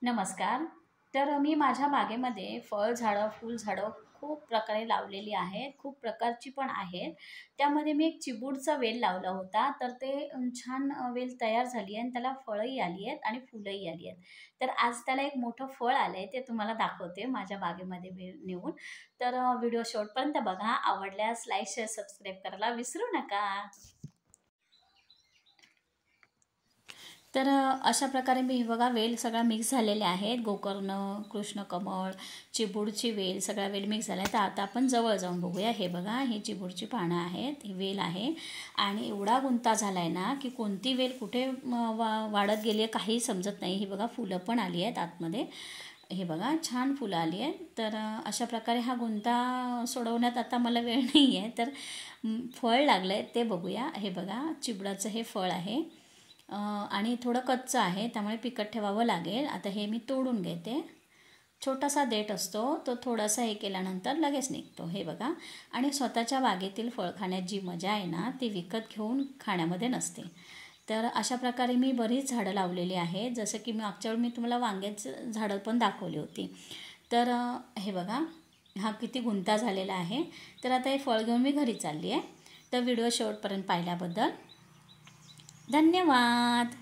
नमस्कार. तर मी माझ्या बागेमध्ये फळझाडं, फुलझाडं खूप प्रकारे लावलेली आहेत. खूप प्रकारची पण आहेत. त्यामध्ये मी एक चिबूडचा वेल लावला होता. तर ते छान वेल तयार झाली आहे आणि त्याला फळंही आली आहेत आणि फुलंही आली आहेत. तर आज त्याला एक मोठं फळ आलंय ते तुम्हाला दाखवते माझ्या बागेमध्ये वेल नेऊन. तर व्हिडिओ शेवटपर्यंत बघा. आवडल्यास लाईक, शेअर, सबस्क्राईब करायला विसरू नका. तर अशा प्रकारे मी हे बघा वेल सगळा मिक्स झालेले आहेत. गोकर्ण, कृष्णकमळ, चिबूडची वेल सगळा वेल मिक्स झाला आहे. तर आता आपण जवळ जाऊन बघूया. हे बघा ही चिबूडची पानं आहेत, ही वेल आहे आणि एवढा गुंता झाला आहे ना की कोणती वेल कुठे वाढत गेली आहे काही समजत नाही. ही बघा फुलं पण आली आहेत आतमध्ये. हे बघा छान फुलं आली आहेत. तर अशा प्रकारे हा गुंता सोडवण्यात आता मला वेळ नाही आहे. तर फळ लागलं आहे ते बघूया. हे बघा चिबडाचं हे फळ आहे आणि थोडं कच्चं आहे त्यामुळे पिकत ठेवावं लागेल. आता हे मी तोडून घेते. छोटासा देठ असतो तो थोडासा हे केल्यानंतर लगेच निघतो. हे बघा. आणि स्वतःच्या बागेतील फळ खाण्यात जी मजा आहे ना ती विकत घेऊन खाण्यामध्ये नसते. तर अशा प्रकारे मी बरीच झाडं लावलेली आहेत. जसं की मागच्या वेळी मी तुम्हाला वांग्याचं झाडं पण दाखवली होती. तर हे बघा हा किती गुंता झालेला आहे. तर आता हे फळ घेऊन मी घरी चालली आहे. तर व्हिडिओ शेवटपर्यंत पाहिल्याबद्दल धन्यवाद.